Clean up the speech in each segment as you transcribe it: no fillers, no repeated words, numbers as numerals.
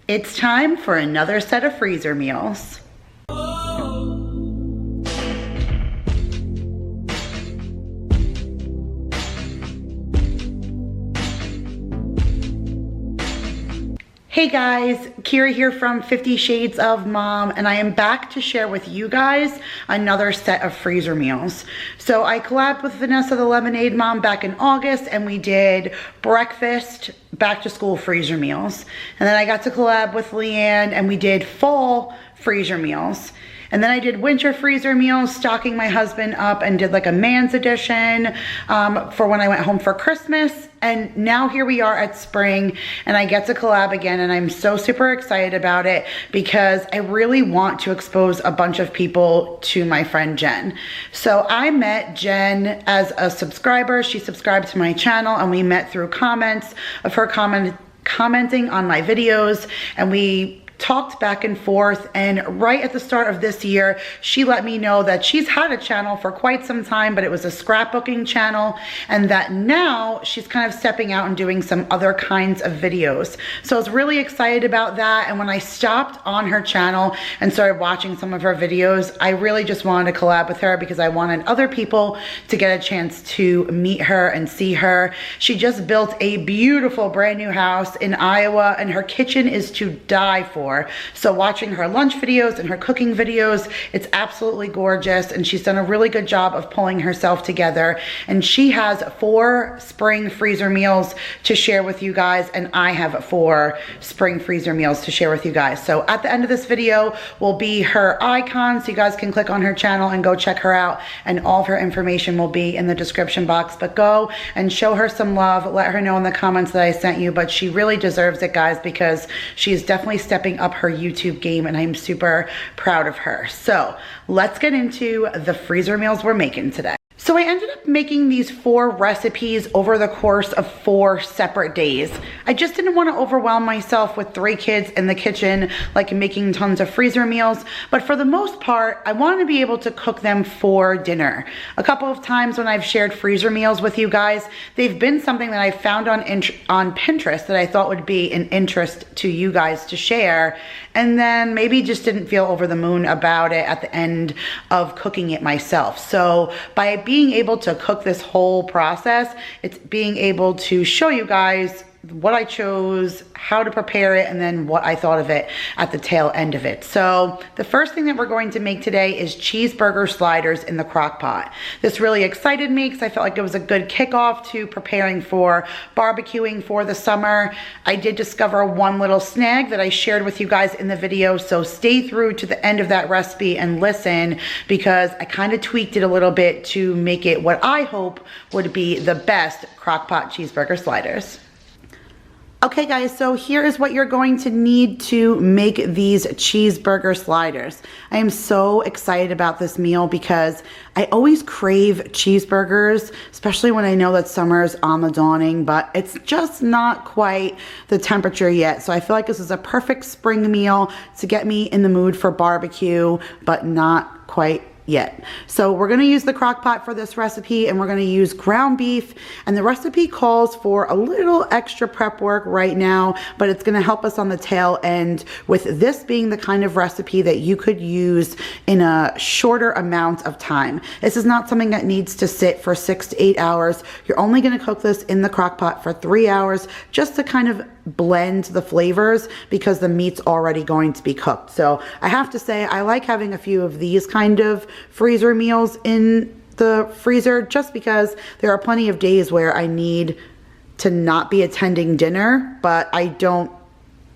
It's time for another set of freezer meals. Hey guys, Kira here from 50 Shades of Mom, and I am back to share with you guys another set of freezer meals. So I collabed with Vanessa the Lemonade Mom back in August, and we did breakfast, back to school freezer meals. And then I got to collab with Leanne and we did fall freezer meals. And then I did winter freezer meals, stocking my husband up, and did like a man's edition for when I went home for Christmas. And now here we are at spring and I get to collab again, and I'm so super excited about it because I really want to expose a bunch of people to my friend Jen. So I met Jen as a subscriber. She subscribed to my channel and we met through comments of her commenting on my videos, and we talked back and forth. And right at the start of this year, she let me know that she's had a channel for quite some time, but it was a scrapbooking channel, and that now she's kind of stepping out and doing some other kinds of videos. So I was really excited about that. And when I stopped on her channel and started watching some of her videos, I really just wanted to collab with her because I wanted other people to get a chance to meet her and see her. She just built a beautiful brand new house in Iowa, and her kitchen is to die for. So watching her lunch videos and her cooking videos, it's absolutely gorgeous, and she's done a really good job of pulling herself together. And she has 4 spring freezer meals to share with you guys, and I have 4 spring freezer meals to share with you guys. So at the end of this video will be her icon, so you guys can click on her channel and go check her out, and all of her information will be in the description box. But go and show her some love, let her know in the comments that I sent you, but she really deserves it, guys, because she's definitely stepping up her YouTube game, and I'm super proud of her. So let's get into the freezer meals we're making today. So I ended up making these 4 recipes over the course of 4 separate days. I just didn't want to overwhelm myself with 3 kids in the kitchen, like making tons of freezer meals. But for the most part, I wanted to be able to cook them for dinner. A couple of times when I've shared freezer meals with you guys, they've been something that I found on Pinterest that I thought would be an interest to you guys to share, and then maybe just didn't feel over the moon about it at the end of cooking it myself. So by being able to cook this whole process, it's being able to show you guys what I chose, how to prepare it, and then what I thought of it at the tail end of it. So the first thing that we're going to make today is cheeseburger sliders in the crock pot. This really excited me because I felt like it was a good kickoff to preparing for barbecuing for the summer. I did discover one little snag that I shared with you guys in the video, so stay through to the end of that recipe and listen, because I kind of tweaked it a little bit to make it what I hope would be the best crockpot cheeseburger sliders. Okay guys, so here is what you're going to need to make these cheeseburger sliders. I am so excited about this meal because I always crave cheeseburgers, especially when I know that summer is on the dawning, but it's just not quite the temperature yet. So I feel like this is a perfect spring meal to get me in the mood for barbecue, but not quite yet. So we're going to use the crock pot for this recipe, and we're going to use ground beef, and the recipe calls for a little extra prep work right now, but it's going to help us on the tail end with this being the kind of recipe that you could use in a shorter amount of time. This is not something that needs to sit for 6 to 8 hours. You're only going to cook this in the crock pot for 3 hours just to kind of blend the flavors because the meat's already going to be cooked. So I have to say I like having a few of these kind of freezer meals in the freezer just because there are plenty of days where I need to not be attending dinner, but I don't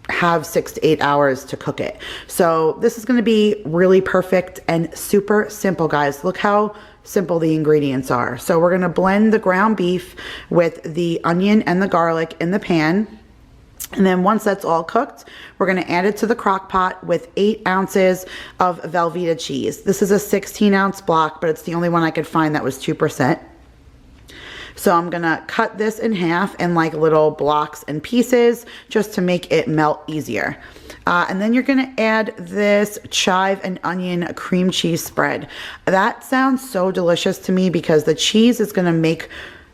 have 6 to 8 hours to cook it. So this is going to be really perfect and super simple, guys. Look how simple the ingredients are. So we're going to blend the ground beef with the onion and the garlic in the pan. And then once that's all cooked, we're going to add it to the crock pot with 8 ounces of Velveeta cheese. This is a 16-ounce block, but it's the only one I could find that was 2%. So I'm going to cut this in half in like little blocks and pieces just to make it melt easier. And then you're going to add this chive and onion cream cheese spread. That sounds so delicious to me because the cheese is going to make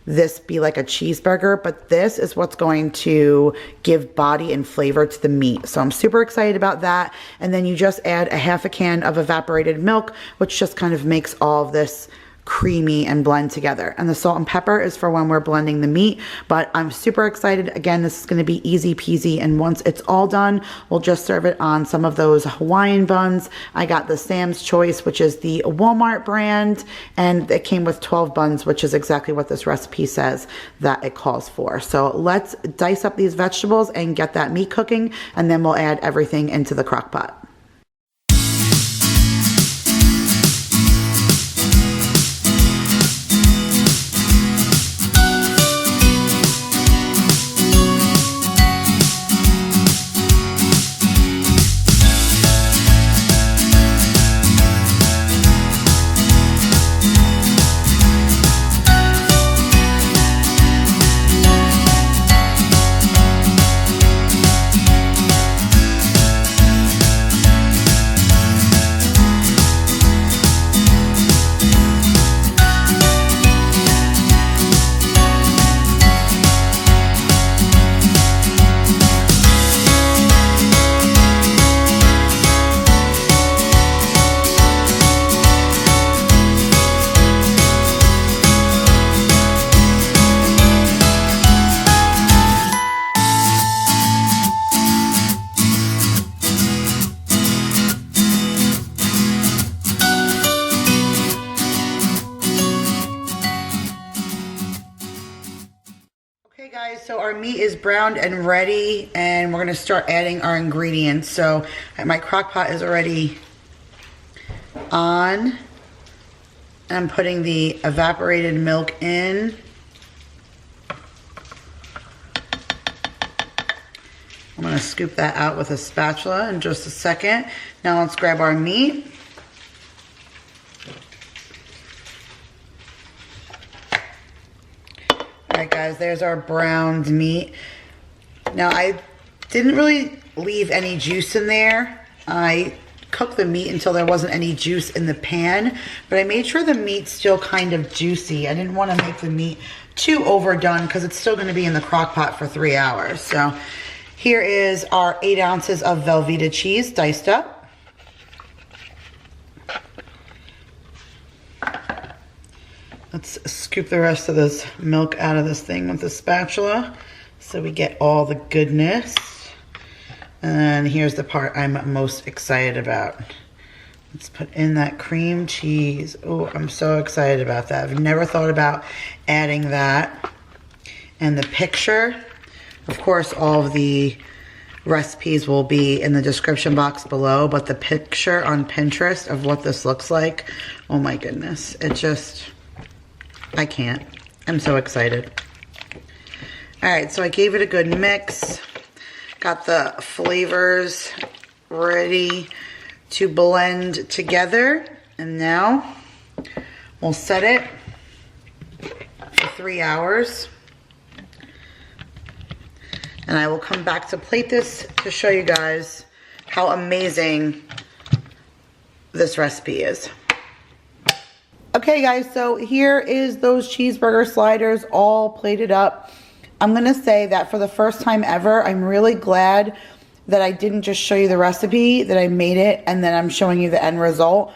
this be like a cheeseburger, but this is what's going to give body and flavor to the meat. So I'm super excited about that. And then you just add a half a can of evaporated milk, which just kind of makes all of this creamy and blend together. And the salt and pepper is for when we're blending the meat, but I'm super excited. Again, this is going to be easy peasy, and once it's all done, we'll just serve it on some of those Hawaiian buns. I got the Sam's Choice, which is the Walmart brand, and it came with 12 buns, which is exactly what this recipe says that it calls for. So let's dice up these vegetables and get that meat cooking, and then we'll add everything into the crock pot. Okay guys, so our meat is browned and ready, and we're gonna start adding our ingredients. So my crock pot is already on. I'm putting the evaporated milk in. I'm gonna scoop that out with a spatula in just a second. Now let's grab our meat. Alright guys, there's our browned meat. Now I didn't really leave any juice in there. I cooked the meat until there wasn't any juice in the pan, but I made sure the meat's still kind of juicy. I didn't want to make the meat too overdone because it's still going to be in the crock pot for 3 hours. So here is our 8 ounces of Velveeta cheese diced up. Let's scoop the rest of this milk out of this thing with a spatula so we get all the goodness. And here's the part I'm most excited about. Let's put in that cream cheese. Oh, I'm so excited about that. I've never thought about adding that. And the picture, of course, all of the recipes will be in the description box below, but the picture on Pinterest of what this looks like, oh my goodness, it just, I can't. I'm so excited. All right, so I gave it a good mix. Got the flavors ready to blend together. And now we'll set it for 3 hours. And I will come back to plate this to show you guys how amazing this recipe is. Okay guys, so here is those cheeseburger sliders all plated up. I'm gonna say that for the first time ever, I'm really glad that I didn't just show you the recipe, that I made it, and then I'm showing you the end result,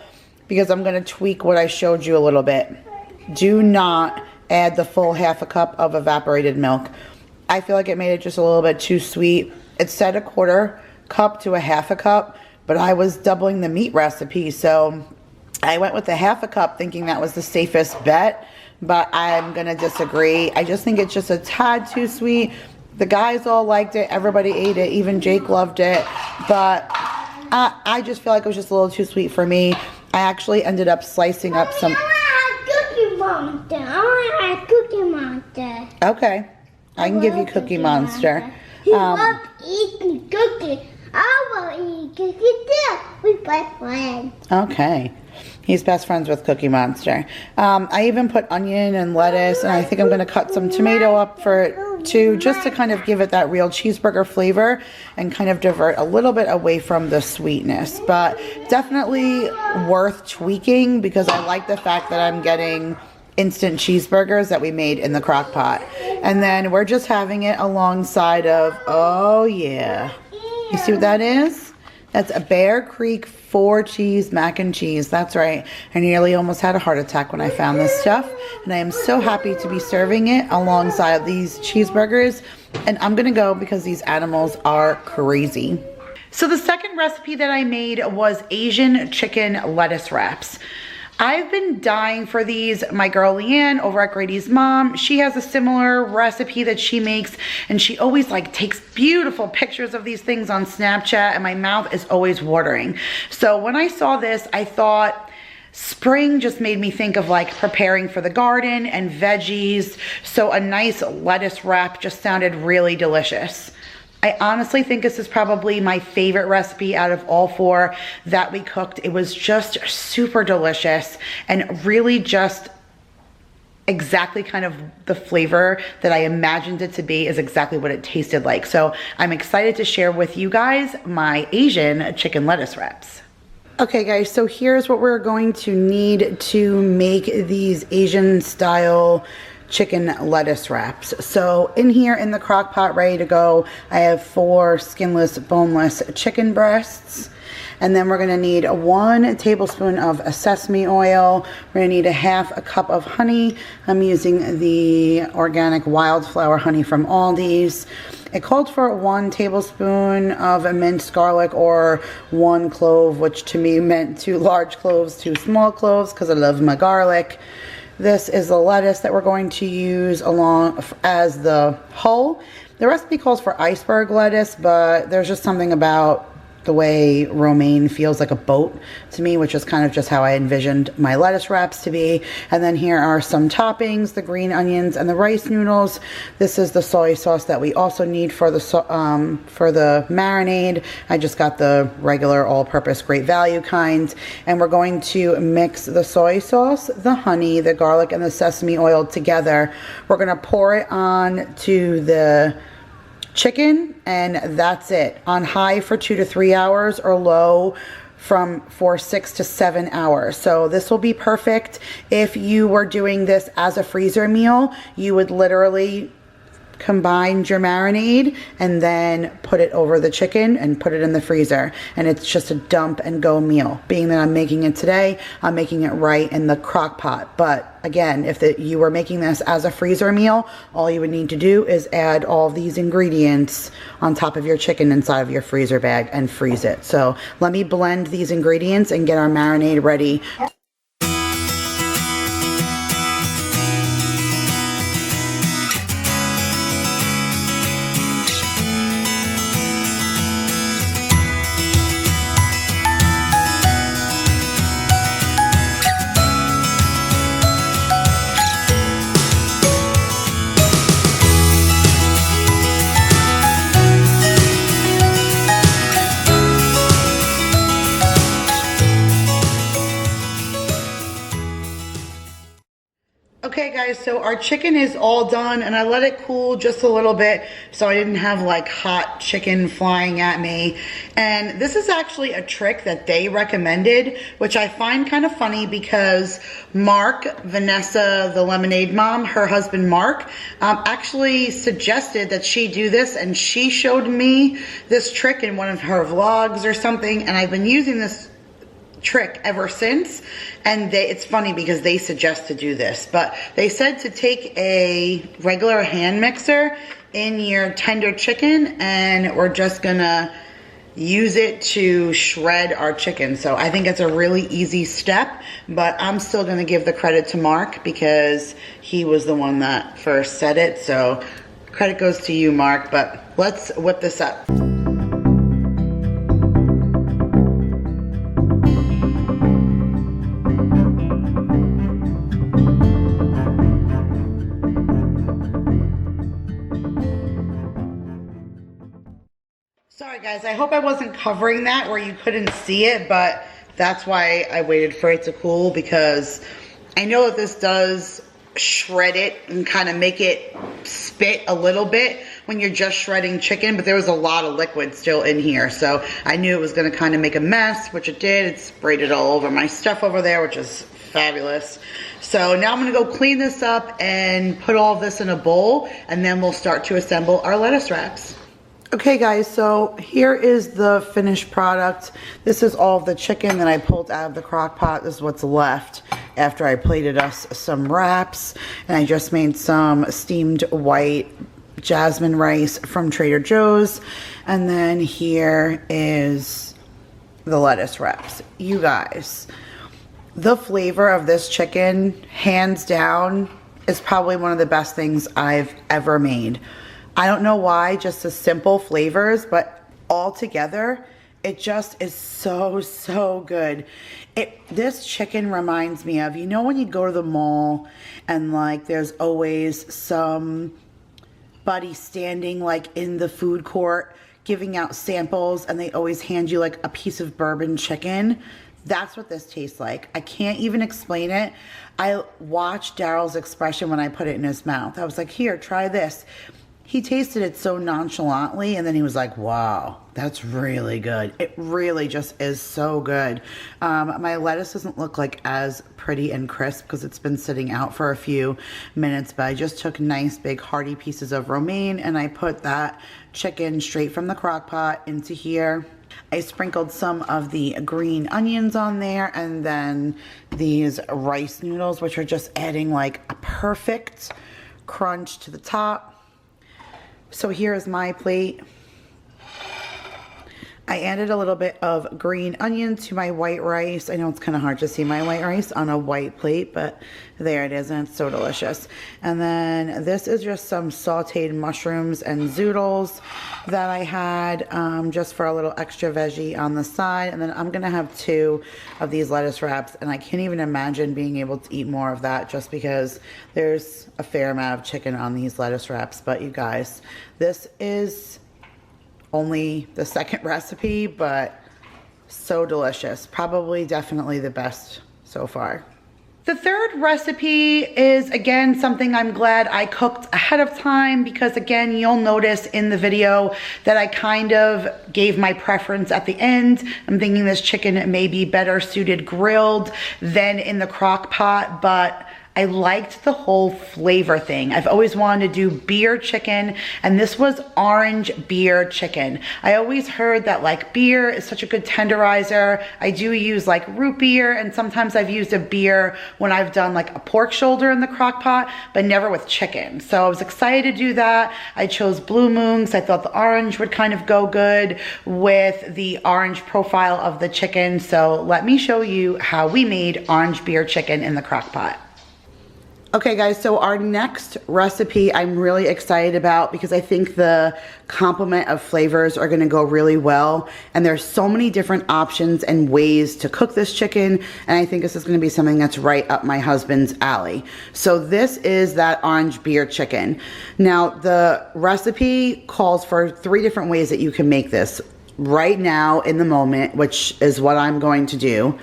because I'm gonna tweak what I showed you a little bit. Do not add the full half a cup of evaporated milk. I feel like it made it just a little bit too sweet. It said a 1/4 cup to a half a cup, but I was doubling the meat recipe, so I went with the half a cup thinking that was the safest bet, but I'm gonna disagree. I just think it's just a tad too sweet. The guys all liked it, everybody ate it, even Jake loved it, but I just feel like it was just a little too sweet for me. I actually ended up slicing up some... Cookie Monster. I want Cookie Monster. Okay, I can give you Cookie Monster. He loves eating cookies. I want to eat cookies too. We're best friends. Okay. He's best friends with Cookie Monster. I even put onion and lettuce, and I think I'm going to cut some tomato up for it too, just to kind of give it that real cheeseburger flavor and kind of divert a little bit away from the sweetness. But definitely worth tweaking, because I like the fact that I'm getting instant cheeseburgers that we made in the crock pot. And then we're just having it alongside of, oh yeah. You see what that is? That's a Bear Creek 4 cheese mac and cheese. That's right. I nearly almost had a heart attack when I found this stuff. And I am so happy to be serving it alongside these cheeseburgers. And I'm gonna go because these animals are crazy. So the second recipe that I made was Asian chicken lettuce wraps. I've been dying for these. My girl Leanne over at Grady's Mom, she has a similar recipe that she makes, and she always like takes beautiful pictures of these things on Snapchat, and my mouth is always watering. So when I saw this, I thought spring just made me think of like preparing for the garden and veggies. So a nice lettuce wrap just sounded really delicious. I honestly think this is probably my favorite recipe out of all 4 that we cooked. It was just super delicious and really just exactly kind of the flavor that I imagined it to be is exactly what it tasted like. So I'm excited to share with you guys my Asian chicken lettuce wraps. Okay guys, so here's what we're going to need to make these Asian style chicken lettuce wraps. So in here in the crock pot ready to go, I have 4 skinless, boneless chicken breasts. And then we're gonna need 1 tablespoon of sesame oil. We're gonna need a 1/2 cup of honey. I'm using the organic wildflower honey from Aldi's. It called for 1 tablespoon of minced garlic or 1 clove, which to me meant 2 large cloves, 2 small cloves, because I love my garlic. This is the lettuce that we're going to use along as the hull. The recipe calls for iceberg lettuce, but there's just something about the way romaine feels like a boat to me, which is kind of just how I envisioned my lettuce wraps to be. And then here are some toppings, the green onions and the rice noodles. This is the soy sauce that we also need for the marinade. I just got the regular all-purpose Great Value kind. And we're going to mix the soy sauce, the honey, the garlic, and the sesame oil together. We're gonna pour it on to the chicken, and that's it. On high for 2 to 3 hours, or low for 6 to 7 hours. So this will be perfect. If you were doing this as a freezer meal, you would literally combine your marinade and then put it over the chicken and put it in the freezer, and it's just a dump and go meal. Being that I'm making it today, I'm making it right in the crock pot. But again, if you were making this as a freezer meal, all you would need to do is add all of these ingredients on top of your chicken inside of your freezer bag and freeze it. So let me blend these ingredients and get our marinade ready. Okay guys, so our chicken is all done, and I let it cool just a little bit so I didn't have like hot chicken flying at me. And this is actually a trick that they recommended, which I find kind of funny because Mark, Vanessa, the lemonade mom, her husband Mark, actually suggested that she do this, and she showed me this trick in one of her vlogs or something, and I've been using this trick ever since. And it's funny because they suggest to do this, but they said to take a regular hand mixer in your tender chicken, and we're just gonna use it to shred our chicken. So I think it's a really easy step, but I'm still gonna give the credit to Mark because he was the one that first said it. So credit goes to you, Mark, but let's whip this up. Sorry guys, I hope I wasn't covering that where you couldn't see it, but that's why I waited for it to cool, because I know that this does shred it and kind of make it spit a little bit when you're just shredding chicken, but there was a lot of liquid still in here, so I knew it was going to kind of make a mess, which it did. It sprayed it all over my stuff over there, which is fabulous. So now I'm gonna go clean this up and put all of this in a bowl, and then we'll start to assemble our lettuce wraps. Okay guys, so here is the finished product. This is all of the chicken that I pulled out of the crock pot. This is what's left after I plated us some wraps. And I just made some steamed white jasmine rice from Trader Joe's. And then here is the lettuce wraps. You guys, the flavor of this chicken, hands down, is probably one of the best things I've ever made. I don't know why, just the simple flavors, but all together, it just is so, so good. This chicken reminds me of, you know when you go to the mall and like there's always somebody standing like in the food court giving out samples and they always hand you like a piece of bourbon chicken? That's what this tastes like. I can't even explain it. I watched Daryl's expression when I put it in his mouth. I was like, here, try this. He tasted it so nonchalantly, and then he was like, wow, that's really good. It really just is so good. My lettuce doesn't look like as pretty and crisp because it's been sitting out for a few minutes, but I just took nice big hearty pieces of romaine and I put that chicken straight from the crock pot into here. I sprinkled some of the green onions on there, and then these rice noodles, which are just adding like a perfect crunch to the top. So here's my plate. I added a little bit of green onion to my white rice. I know it's kind of hard to see my white rice on a white plate, but there it is, and it's so delicious. And then this is just some sauteed mushrooms and zoodles that I had just for a little extra veggie on the side. And then I'm gonna have 2 of these lettuce wraps, and I can't even imagine being able to eat more of that just because there's a fair amount of chicken on these lettuce wraps. But you guys, this is only the second recipe, but so delicious. Probably definitely the best so far. The third recipe is, again, something I'm glad I cooked ahead of time because, again, you'll notice in the video that I kind of gave my preference at the end. I'm thinking this chicken may be better suited grilled than in the crock pot, but I liked the whole flavor thing. I've always wanted to do beer chicken, and this was orange beer chicken. I always heard that like beer is such a good tenderizer. I do use like root beer, and sometimes I've used a beer when I've done like a pork shoulder in the crock pot, but never with chicken. So I was excited to do that. I chose Blue Moon because I thought the orange would kind of go good with the orange profile of the chicken. So let me show you how we made orange beer chicken in the crock pot. Okay guys, so our next recipe I'm really excited about because I think the complement of flavors are gonna go really well, and there's so many different options and ways to cook this chicken, and I think this is gonna be something that's right up my husband's alley. So this is that orange beer chicken. Now the recipe calls for 3 different ways that you can make this right now in the moment, which is what I'm going to do.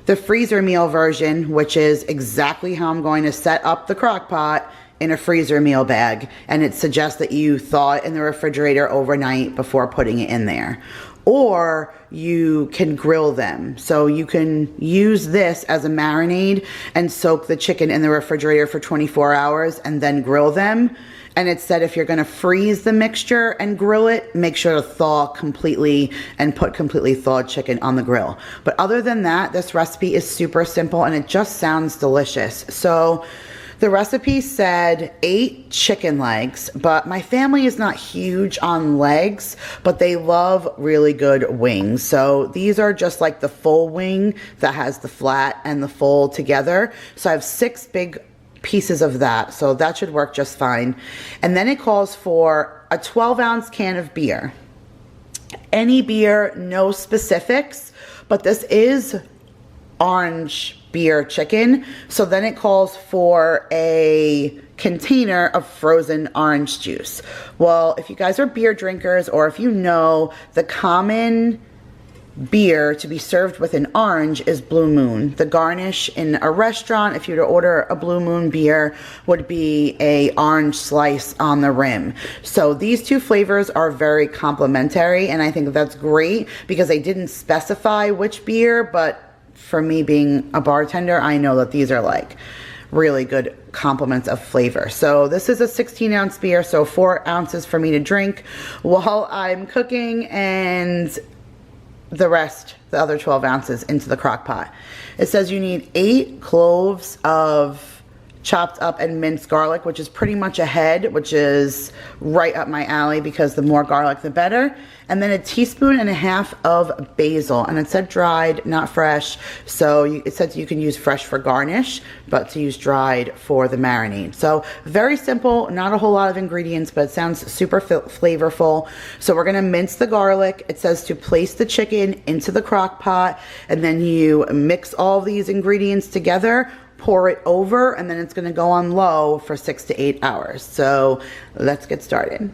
The freezer meal version, which is exactly how I'm going to set up the crock pot in a freezer meal bag. And it suggests that you thaw it in the refrigerator overnight before putting it in there. Or you can grill them. So you can use this as a marinade and soak the chicken in the refrigerator for 24 hours and then grill them. And it said if you're gonna freeze the mixture and grill it, make sure to thaw completely and put completely thawed chicken on the grill. But other than that, this recipe is super simple and it just sounds delicious. So the recipe said 8 chicken legs, but my family is not huge on legs, but they love really good wings. So these are just like the full wing that has the flat and the full together. So I have 6 big pieces of that, so that should work just fine. And then it calls for a 12-ounce can of beer. Any beer, no specifics, but this is orange beer chicken, so then it calls for a container of frozen orange juice. Well, if you guys are beer drinkers, or if you know, the common beer to be served with an orange is Blue Moon. The garnish in a restaurant, if you were to order a Blue Moon beer, would be a orange slice on the rim. So these 2 flavors are very complementary, and I think that's great because they didn't specify which beer, but for me being a bartender, I know that these are like really good complements of flavor. So this is a 16-ounce beer, so 4 ounces for me to drink while I'm cooking, and the rest, the other 12 ounces, into the crock pot. It says you need 8 cloves of chopped up and minced garlic, which is pretty much a head, which is right up my alley because the more garlic the better. And then a teaspoon and a half of basil, and it said dried, not fresh. So it said you can use fresh for garnish, but to use dried for the marinade. So very simple, not a whole lot of ingredients, but it sounds super flavorful. So we're gonna mince the garlic. It says to place the chicken into the crock pot, and then you mix all these ingredients together, pour it over, and then it's gonna go on low for 6 to 8 hours. So let's get started.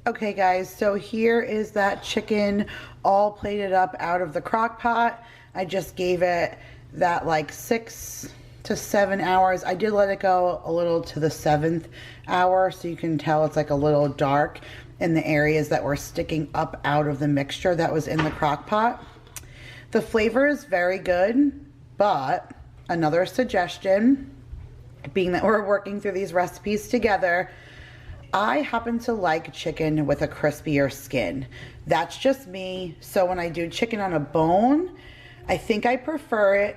Okay guys, so here is that chicken all plated up out of the crock pot. I just gave it that like 6 to 7 hours. I did let it go a little to the 7th hour, so you can tell it's like a little dark in the areas that were sticking up out of the mixture that was in the crock pot. The flavor is very good, but another suggestion, being that we're working through these recipes together, I happen to like chicken with a crispier skin. That's just me. So when I do chicken on a bone, I think I prefer it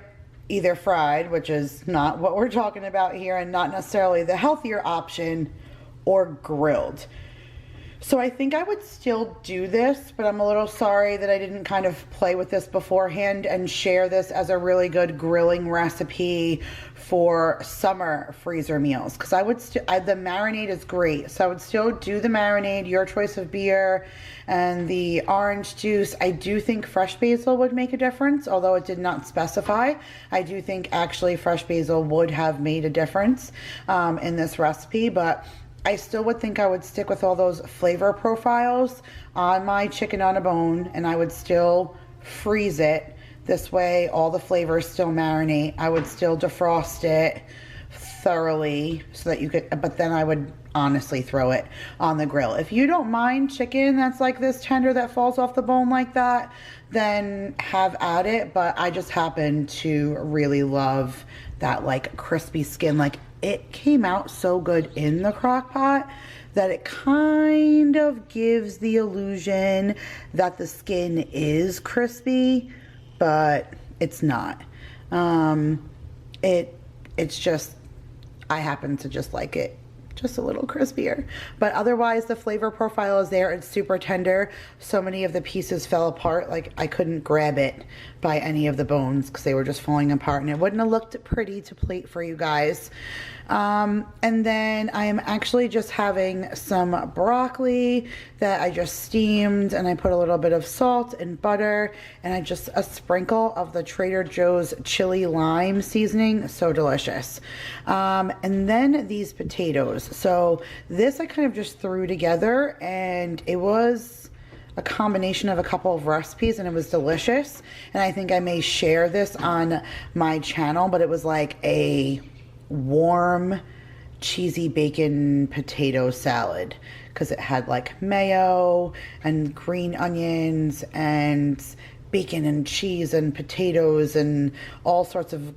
either fried, which is not what we're talking about here and not necessarily the healthier option, or grilled. So I think I would still do this, but I'm a little sorry that I didn't kind of play with this beforehand and share this as a really good grilling recipe for summer freezer meals, because I would the marinade is great, so I would still do the marinade, your choice of beer, and the orange juice. I do think fresh basil would make a difference, although it did not specify. I do think actually fresh basil would have made a difference in this recipe, but I still would think I would stick with all those flavor profiles on my chicken on a bone, and I would still freeze it. This way all the flavors still marinate. I would still defrost it thoroughly so that you could, but then I would honestly throw it on the grill. If you don't mind chicken that's like this tender that falls off the bone like that, then have at it. But I just happen to really love that like crispy skin. Like, it came out so good in the crock pot that it kind of gives the illusion that the skin is crispy, but it's not. It's just, I happen to just like it just a little crispier, but otherwise the flavor profile is there. It's super tender. So many of the pieces fell apart. Like, I couldn't grab it by any of the bones because they were just falling apart, and it wouldn't have looked pretty to plate for you guys. And then I am actually just having some broccoli that I just steamed, and I put a little bit of salt and butter, and I just a sprinkle of the Trader Joe's chili lime seasoning. So delicious. And then these potatoes. So this I kind of just threw together, and it was a combination of a couple of recipes, and it was delicious. And I think I may share this on my channel, but it was like a warm cheesy bacon potato salad, because it had like mayo and green onions and bacon and cheese and potatoes and all sorts of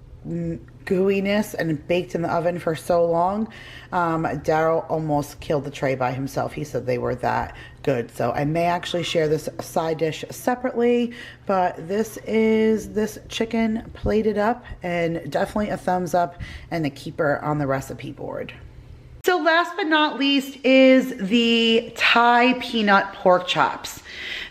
gooiness, and baked in the oven for so long. Daryl almost killed the tray by himself. He said they were that good. So I may actually share this side dish separately, but this is this chicken plated up, and definitely a thumbs up and a keeper on the recipe board. So last but not least is the Thai peanut pork chops.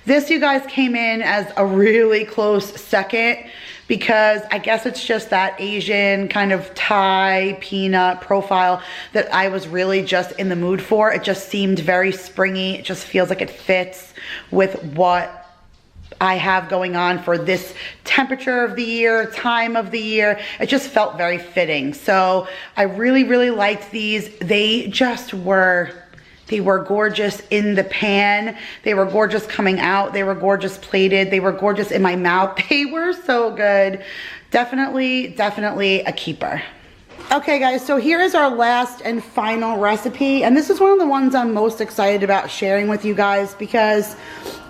This, you guys, came in as a really close second because I guess it's just that Asian kind of Thai peanut profile that I was really just in the mood for. It just seemed very springy. It just feels like it fits with what I have going on for this temperature of the year, time of the year. It just felt very fitting. So I really, really liked these. They were gorgeous in the pan. They were gorgeous coming out. They were gorgeous plated. They were gorgeous in my mouth. They were so good. Definitely, definitely a keeper. Okay guys, so here is our last and final recipe, and this is one of the ones I'm most excited about sharing with you guys because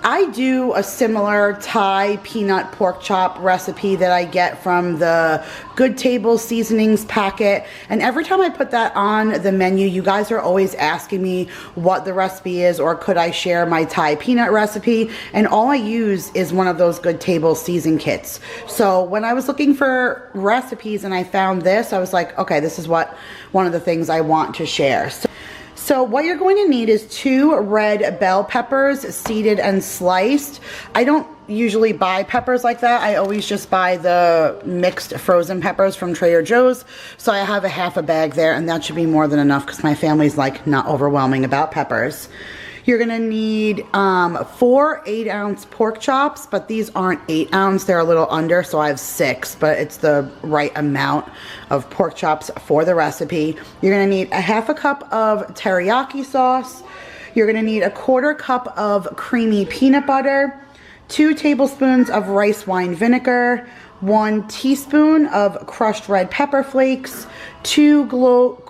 I do a similar Thai peanut pork chop recipe that I get from the Good Table Seasonings packet, and every time I put that on the menu, you guys are always asking me what the recipe is or could I share my Thai peanut recipe, and all I use is one of those Good Table season kits. So when I was looking for recipes and I found this, I was like, okay, this is one of the things I want to share. So what you're going to need is 2 red bell peppers, seeded and sliced. I don't usually buy peppers like that. I always just buy the mixed frozen peppers from Trader Joe's. So I have a half a bag there, and that should be more than enough because my family's like not overwhelming about peppers. You're gonna need 4 8-ounce pork chops, but these aren't 8 ounce, they're a little under, so I have 6, but it's the right amount of pork chops for the recipe. You're gonna need a half a cup of teriyaki sauce. You're gonna need a 1/4 cup of creamy peanut butter, 2 tablespoons of rice wine vinegar, 1 teaspoon of crushed red pepper flakes, 2 cloves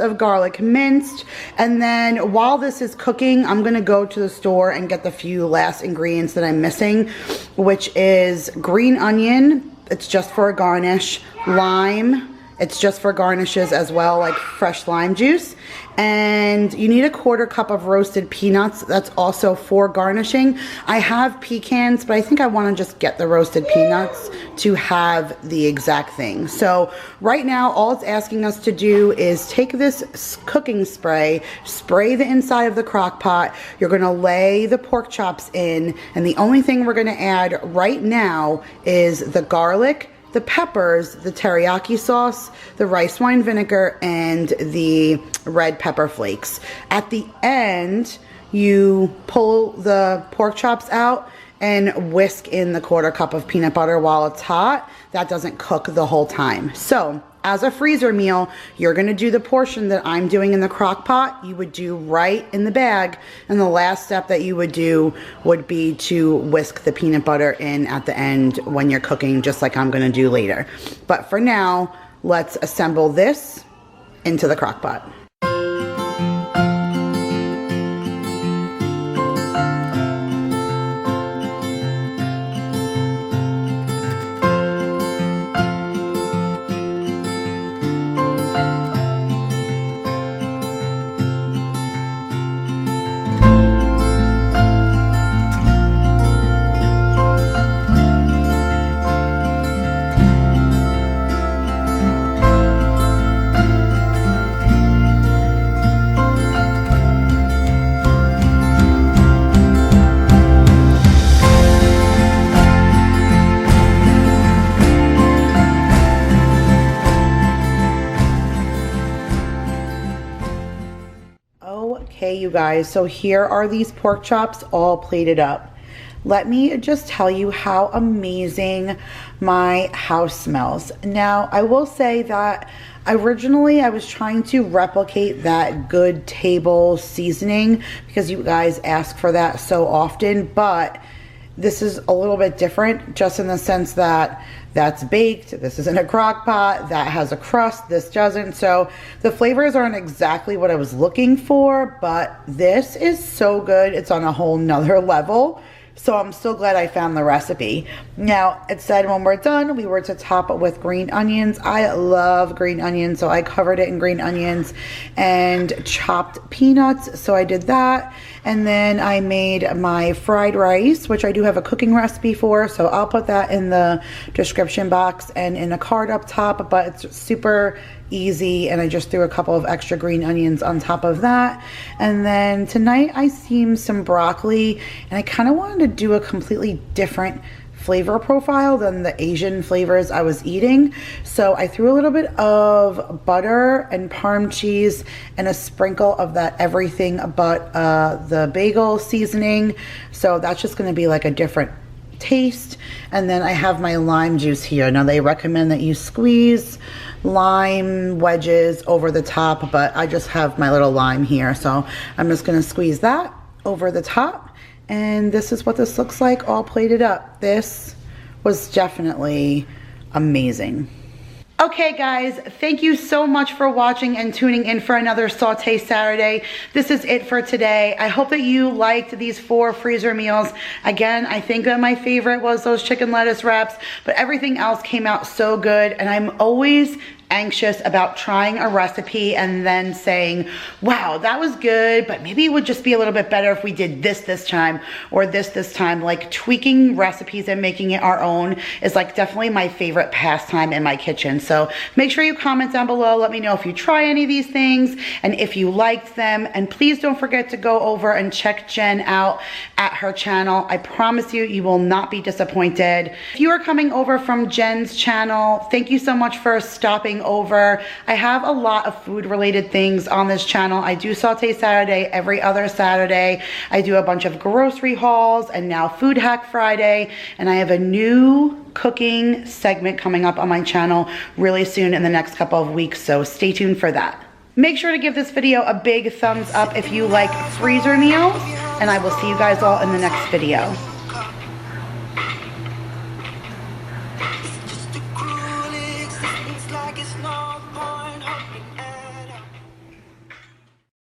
of garlic minced. And then while this is cooking, I'm gonna go to the store and get the few last ingredients that I'm missing, which is green onion, it's just for a garnish, lime, it's just for garnishes as well, like fresh lime juice. And you need a 1/4 cup of roasted peanuts. That's also for garnishing. I have pecans, but I think I want to just get the roasted peanuts to have the exact thing. So right now, all it's asking us to do is take this cooking spray, spray the inside of the crock pot. You're going to lay the pork chops in, and the only thing we're going to add right now is the garlic, the peppers, the teriyaki sauce, the rice wine vinegar, and the red pepper flakes. At the end, you pull the pork chops out and whisk in the 1/4 cup of peanut butter while it's hot. That doesn't cook the whole time. So as a freezer meal, you're gonna do the portion that I'm doing in the crock pot, you would do right in the bag, and the last step that you would do would be to whisk the peanut butter in at the end when you're cooking, just like I'm gonna do later. But for now, let's assemble this into the crock pot. Okay, you guys, so here are these pork chops all plated up. Let me just tell you how amazing my house smells. Now, I will say that originally I was trying to replicate that Good Table seasoning because you guys ask for that so often, but this is a little bit different just in the sense that that's baked, this is in a crock pot, that has a crust, this doesn't. So the flavors aren't exactly what I was looking for, but this is so good. It's on a whole nother level. So I'm so glad I found the recipe. Now, it said when we're done, we were to top it with green onions. I love green onions, so I covered it in green onions and chopped peanuts. So I did that. And then I made my fried rice, which I do have a cooking recipe for. So I'll put that in the description box and in a card up top, but it's super easy, and I just threw a couple of extra green onions on top of that. And then tonight I steamed some broccoli, and I kind of wanted to do a completely different flavor profile than the Asian flavors I was eating. So I threw a little bit of butter and Parm cheese and a sprinkle of that everything but the bagel seasoning. So that's just going to be like a different taste. And then I have my lime juice here. Now they recommend that you squeeze lime wedges over the top, but I just have my little lime here, so I'm just going to squeeze that over the top. And this is what this looks like all plated up. This was definitely amazing. Okay guys, thank you so much for watching and tuning in for another Saute Saturday. This is it for today. I hope that you liked these 4 freezer meals. Again, I think that my favorite was those chicken lettuce wraps, but everything else came out so good, and I'm always anxious about trying a recipe and then saying, wow, that was good, but maybe it would just be a little bit better if we did this time, or this time. Like, tweaking recipes and making it our own is like definitely my favorite pastime in my kitchen. So make sure you comment down below. Let me know if you try any of these things and if you liked them. And please don't forget to go over and check Jen out at her channel. I promise you, you will not be disappointed. If you are coming over from Jen's channel, thank you so much for stopping over. I have a lot of food related things on this channel. I do Saute Saturday every other Saturday. I do a bunch of grocery hauls and now Food Hack Friday, and I have a new cooking segment coming up on my channel really soon in the next couple of weeks, so stay tuned for that. Make sure to give this video a big thumbs up if you like freezer meals, and I will see you guys all in the next video.